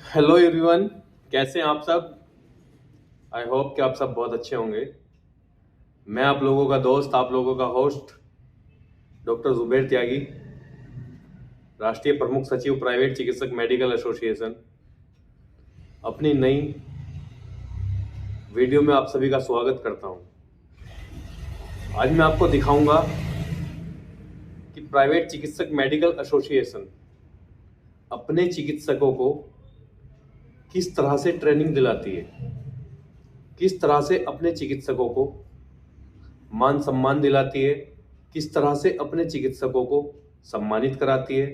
Hello everyone. कैसे हैं आप सब? आई होप कि आप सब बहुत अच्छे होंगे। मैं आप लोगों का दोस्त, आप लोगों का होस्ट डॉक्टर जुबैर त्यागी, राष्ट्रीय प्रमुख सचिव प्राइवेट चिकित्सक मेडिकल एसोसिएशन, अपनी नई वीडियो में आप सभी का स्वागत करता हूं। आज मैं आपको दिखाऊंगा कि प्राइवेट चिकित्सक मेडिकल एसोसिएशन अपने चिकित्सकों को किस तरह से ट्रेनिंग दिलाती है, किस तरह से अपने चिकित्सकों को मान सम्मान दिलाती है, किस तरह से अपने चिकित्सकों को सम्मानित कराती है,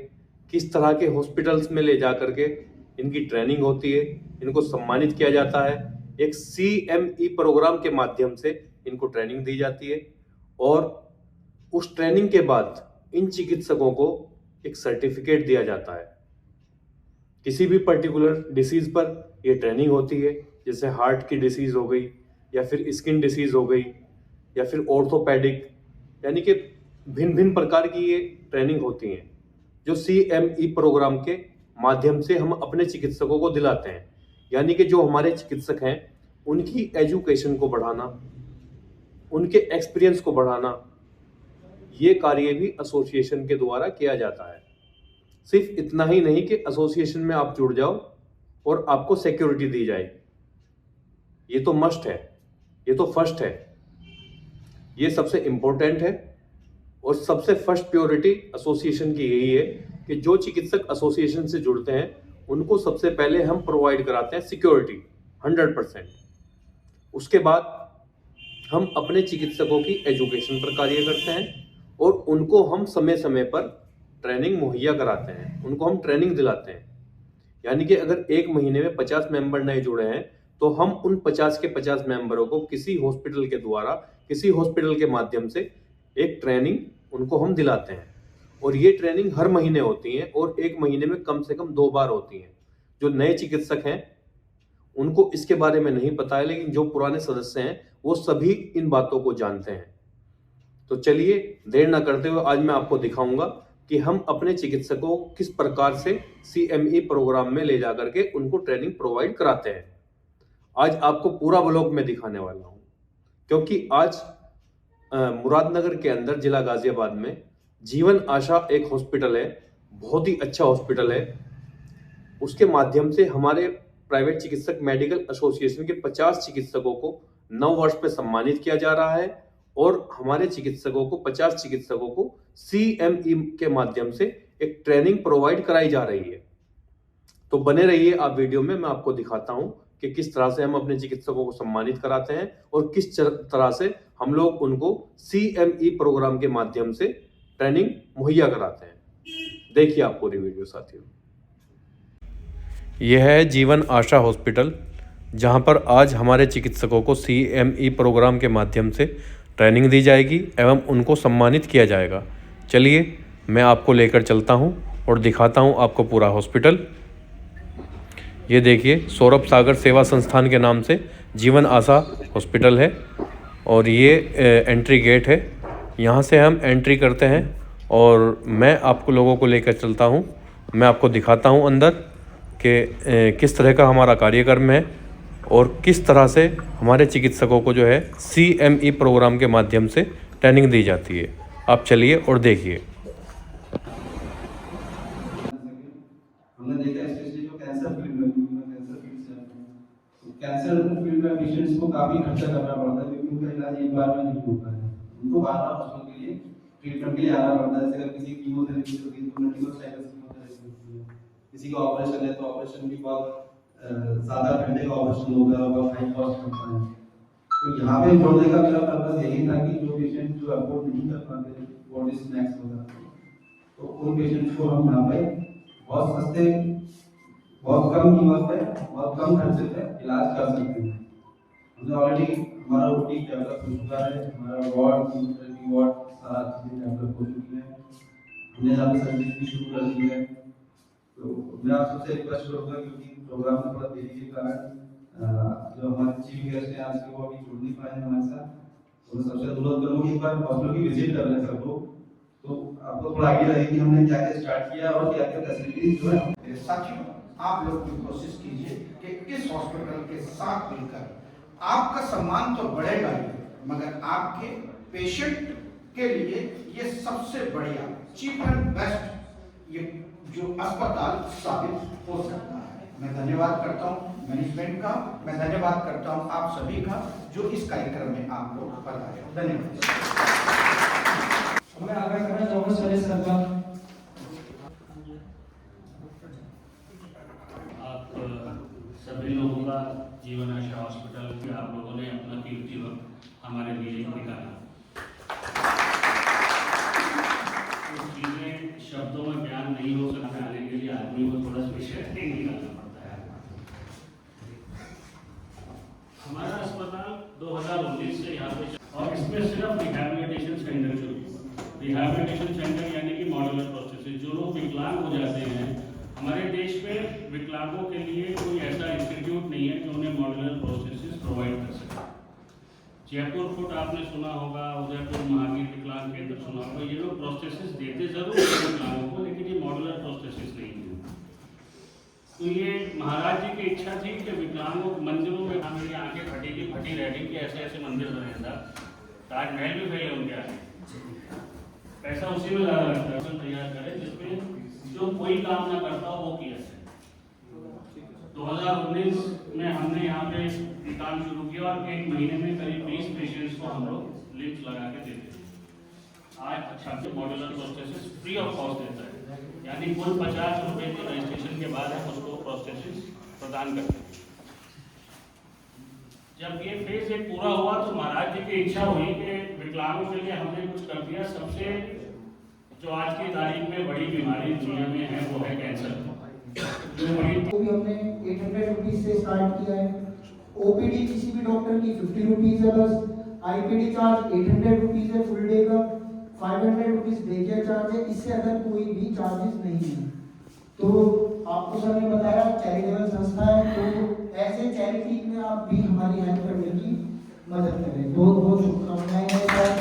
किस तरह के हॉस्पिटल्स में ले जा करके इनकी ट्रेनिंग होती है, इनको सम्मानित किया जाता है। एक CME प्रोग्राम के माध्यम से इनको ट्रेनिंग दी जाती है और उस ट्रेनिंग के बाद इन चिकित्सकों को एक सर्टिफिकेट दिया जाता है। किसी भी पर्टिकुलर डिसीज पर ये ट्रेनिंग होती है, जैसे हार्ट की डिसीज हो गई या फिर स्किन डिसीज हो गई या फिर ऑर्थोपेडिक, यानी कि भिन्न भिन्न प्रकार की ये ट्रेनिंग होती हैं जो CME प्रोग्राम के माध्यम से हम अपने चिकित्सकों को दिलाते हैं। यानी कि जो हमारे चिकित्सक हैं उनकी एजुकेशन को बढ़ाना, उनके एक्सपीरियंस को बढ़ाना, ये कार्य भी एसोसिएशन के द्वारा किया जाता है। सिर्फ इतना ही नहीं कि एसोसिएशन में आप जुड़ जाओ और आपको सिक्योरिटी दी जाएगी। ये तो मस्ट है, ये तो फर्स्ट है, ये सबसे इम्पोर्टेंट है और सबसे फर्स्ट प्रायोरिटी एसोसिएशन की यही है कि जो चिकित्सक एसोसिएशन से जुड़ते हैं उनको सबसे पहले हम प्रोवाइड कराते हैं सिक्योरिटी 100%। उसके बाद हम अपने चिकित्सकों की एजुकेशन पर कार्य करते हैं और उनको हम समय समय पर ट्रेनिंग मुहैया कराते हैं, उनको हम ट्रेनिंग दिलाते हैं। यानी कि अगर एक महीने में 50 मेंबर नए जुड़े हैं तो हम उन 50 के 50 मेंबरों को किसी हॉस्पिटल के द्वारा, किसी हॉस्पिटल के माध्यम से एक ट्रेनिंग उनको हम दिलाते हैं। और ये ट्रेनिंग हर महीने होती है और एक महीने में कम से कम 2 बार होती है। जो नए चिकित्सक हैं उनको इसके बारे में नहीं पता है, लेकिन जो पुराने सदस्य हैं वो सभी इन बातों को जानते हैं। तो चलिए देर ना करते हुए आज मैं आपको दिखाऊंगा कि हम अपने चिकित्सकों को किस प्रकार से CME प्रोग्राम में ले जाकर के उनको ट्रेनिंग प्रोवाइड कराते हैं। आज आपको पूरा ब्लॉग में दिखाने वाला हूं, क्योंकि आज मुरादनगर के अंदर जिला गाजियाबाद में जीवन आशा एक हॉस्पिटल है, बहुत ही अच्छा हॉस्पिटल है। उसके माध्यम से हमारे प्राइवेट चिकित्सक मेडिकल एसोसिएशन के 50 चिकित्सकों को 9 वर्ष पे सम्मानित किया जा रहा है और हमारे चिकित्सकों को 50 चिकित्सकों को CME के माध्यम से एक ट्रेनिंग प्रोवाइड कराई जा रही है। तो बने रहिए आप वीडियो में, मैं आपको दिखाता हूं कि किस तरह से हम अपने चिकित्सकों को सम्मानित कराते हैं और किस तरह से हम लोग उनको CME प्रोग्राम के माध्यम से ट्रेनिंग मुहैया कराते हैं। देखिए आप पूरी वीडियो साथियों। यह है जीवन आशा हॉस्पिटल, जहां पर आज हमारे चिकित्सकों को CME प्रोग्राम के माध्यम से ट्रेनिंग दी जाएगी एवं उनको सम्मानित किया जाएगा। चलिए मैं आपको लेकर चलता हूं और दिखाता हूं आपको पूरा हॉस्पिटल। ये देखिए, सौरभ सागर सेवा संस्थान के नाम से जीवन आशा हॉस्पिटल है और ये एंट्री गेट है। यहाँ से हम एंट्री करते हैं और मैं आपको लोगों को लेकर चलता हूँ। मैं आपको दिखाता हूँ अंदर कि किस तरह का हमारा कार्यक्रम है और किस तरह से हमारे चिकित्सकों को जो है CME प्रोग्राम के माध्यम से ट्रेनिंग दी जाती है। आप चलिए और देखिए। हमने देखा स्पेशली जो कैंसर फील्ड में, कैंसर फील्ड से आते हैं, तो कैंसर फील्ड में पेशेंट्स को काफी खर्चा करना पड़ता है क्योंकि उनका इलाज एक बार में नहीं होता है। उनको बार-बार हॉस्पिटल के लिए ट्रीटमेंट के लिए आना पड़ता है। जैसे अगर किसी कीमोथेरेपी होती है तो मल्टीपल साइकिल्स कीमोथेरेपी होती है, किसी का ऑपरेशन है तो ऑपरेशन भी बहुत ज्यादा घंटे का ऑपरेशन होगा, हाई कॉस्ट होता है। तो यहाँ पे जोड़ने का मेरा पर्पस यही था कि जो पेशेंट जो अफोर्ड नहीं कर पाते बॉडी स्नैक्स वगैरह, तो उन पेशेंट्स को हम यहाँ पे बहुत सस्ते, बहुत कम कीमत पे, बहुत कम खर्चे पे इलाज कर सकते हैं। हमने ऑलरेडी हमारा ओटी डेवलप हो चुका है, हमारा वार्ड, कीमोथेरेपी वार्ड, सारा चीजें डेवलप हो चुकी है। हमने यहाँ पे सर्विस भी शुरू कर दी है। तो मैं आप सबसे रिक्वेस्ट करूँगा, क्योंकि प्रोग्राम में थोड़ा देरी के कारण जो हमारे चीफ गेस्ट हैं आज के वो अभी जुड़ नहीं पाए हमारे साथ, तो मैं सबसे अनुरोध करूँगा कि एक बार हॉस्पिटल की विजिट कर लें सब लोग, तो आपको थोड़ा आइडिया रहे कि हमने क्या क्या स्टार्ट किया और क्या क्या फैसिलिटीज जो है। साथियों, आप लोग भी कोशिश कीजिए कि इस हॉस्पिटल के साथ मिलकर आपका सम्मान तो बढ़ेगा ही, मगर आपके पेशेंट के लिए ये सबसे बढ़िया चीप एंड बेस्ट ये जो अस्पताल साबित हो सकता है। मैं धन्यवाद करता हूँ मैनेजमेंट का, मैं धन्यवाद करता हूँ आप सभी का जो इस कार्यक्रम में आप लोग पधारे। धन्यवाद। मैं आगे करना चाहूँगा सर का आप सभी लोगों का जीवन आशा हॉस्पिटल में आप लोगों ने अपना कीमती वक्त हमारे लिए निकाला। चीज़ें शब्दों में बयान नहीं हो सकता, आने के लिए आदमी को थोड़ा स्पेशल निकालना पड़ता है। हमारा अस्पताल 2019 से यहाँ पे और इसमें सिर्फ रिहैबिलिटेशन सेंटर शुरू हुआ। रिहैबिलिटेशन सेंटर यानी कि मॉड्यूलर प्रोसेस। जो लोग विकलांग हो जाते हैं, हमारे देश में विकलांगों के लिए कोई ऐसा इंस्टीट्यूट नहीं है जो उन्हें मॉड्यूलर प्रोसेसेस प्रोवाइड कर सके। जयपुर फुट आपने सुना होगा, उदयपुर महावीर विकलांग केंद्र सुना होगा। ये लोग प्रोसेसेस देते जरूर हैं विकलांगों को, लेकिन ये मॉड्यूलर प्रोसेसेस नहीं है। तो ये महाराज जी की इच्छा थी कि विकलांगों मंदिरों में मेरी आंखें फटी रहती कि ऐसे ऐसे मंदिर बने था, ताजमहल भी फैले उनके आगे। पैसा उसी में ज़्यादा लगता है, तैयार करें जिसमें जो कोई काम ना करता वो किया जाए। 2019 में हमने यहाँ पे काम शुरू किया और एक महीने में करीब 20 पेशेंट्स को हम लोग लिफ्ट लगा के देते हैं। आज अच्छा से modular processes free of cost देता है, यानी कुल 50 रुपये के रजिस्ट्रेशन के बाद हम उसको प्रोसेसेस प्रदान करते हैं। जब ये फेज एक पूरा हुआ तो महाराज जी की इच्छा हुई कि विकलांगों के लिए हमने कुछ कर दिया। सबसे जो आज की तारीख में बड़ी बीमारी दुनिया में है वो है कैंसर। तो भी हमने 800 रुपीज से स्टार्ट किया है। ओपीडी किसी भी डॉक्टर की 50 रुपीज है बस। आईपीडी चार्ज 800 रुपीज है फुल डे का। 500 रुपीज डे केयर चार्ज है, इससे अदर कोई भी चार्जेस नहीं है। तो आपको सर ने बताया चैरिटेबल संस्था है, तो ऐसे चैरिटी में आप भी हमारी हेल्प करने की मदद करें। बहुत बहुत शुभकामनाएं sir.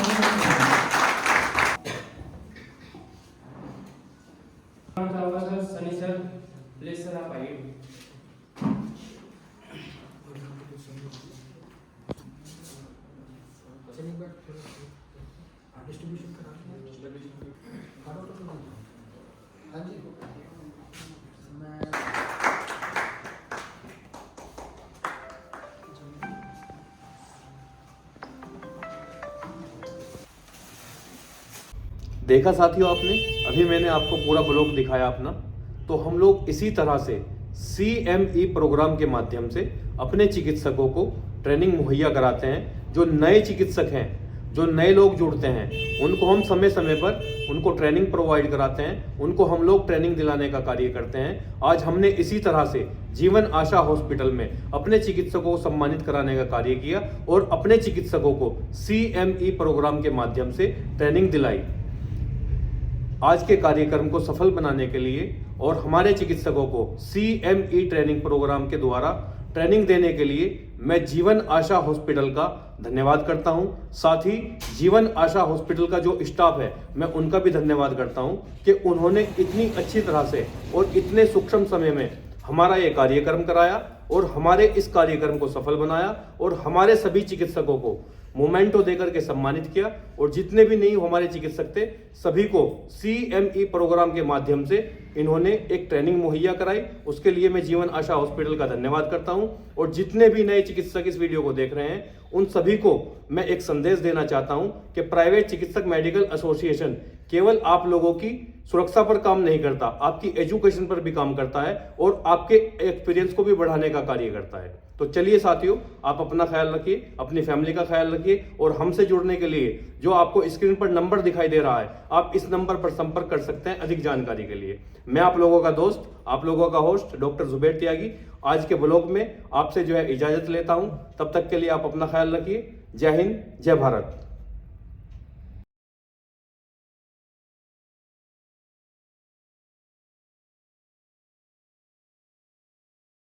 Sunny sir please sir आप आइए। डिस्ट्रीब्यूशन करा हाँ जी। देखा साथियों आपने, अभी मैंने आपको पूरा ब्लॉग दिखाया अपना। तो हम लोग इसी तरह से CME प्रोग्राम के माध्यम से अपने चिकित्सकों को ट्रेनिंग मुहैया कराते हैं। जो नए चिकित्सक हैं, जो नए लोग जुड़ते हैं, उनको हम समय समय पर उनको ट्रेनिंग प्रोवाइड कराते हैं, उनको हम लोग ट्रेनिंग दिलाने का कार्य करते हैं। आज हमने इसी तरह से जीवन आशा हॉस्पिटल में अपने चिकित्सकों को सम्मानित कराने का कार्य किया और अपने चिकित्सकों को CME प्रोग्राम के माध्यम से ट्रेनिंग दिलाई। आज के कार्यक्रम को सफल बनाने के लिए और हमारे चिकित्सकों को CME ट्रेनिंग प्रोग्राम के द्वारा ट्रेनिंग देने के लिए मैं जीवन आशा हॉस्पिटल का धन्यवाद करता हूं। साथ ही जीवन आशा हॉस्पिटल का जो स्टाफ है, मैं उनका भी धन्यवाद करता हूं कि उन्होंने इतनी अच्छी तरह से और इतने सूक्ष्म समय में हमारा ये कार्यक्रम कराया और हमारे इस कार्यक्रम को सफल बनाया और हमारे सभी चिकित्सकों को मोमेंटो देकर के सम्मानित किया। और जितने भी नहीं हमारे चिकित्सक थे, सभी को CME प्रोग्राम के माध्यम से इन्होंने एक ट्रेनिंग मुहैया कराई। उसके लिए मैं जीवन आशा हॉस्पिटल का धन्यवाद करता हूं। और जितने भी नए चिकित्सक इस वीडियो को देख रहे हैं, उन सभी को मैं एक संदेश देना चाहता हूं कि प्राइवेट चिकित्सक मेडिकल एसोसिएशन केवल आप लोगों की सुरक्षा पर काम नहीं करता, आपकी एजुकेशन पर भी काम करता है और आपके एक्सपीरियंस को भी बढ़ाने का कार्य करता है। तो चलिए साथियों, आप अपना ख्याल रखिए, अपनी फैमिली का ख्याल रखिए और हमसे जुड़ने के लिए जो आपको स्क्रीन पर नंबर दिखाई दे रहा है, आप इस नंबर पर संपर्क कर सकते हैं अधिक जानकारी के लिए। मैं आप लोगों का दोस्त, आप लोगों का होस्ट डॉक्टर जुबैर त्यागी आज के ब्लॉग में आपसे जो है इजाजत लेता हूं। तब तक के लिए आप अपना ख्याल रखिए। जय हिंद, जय भारत।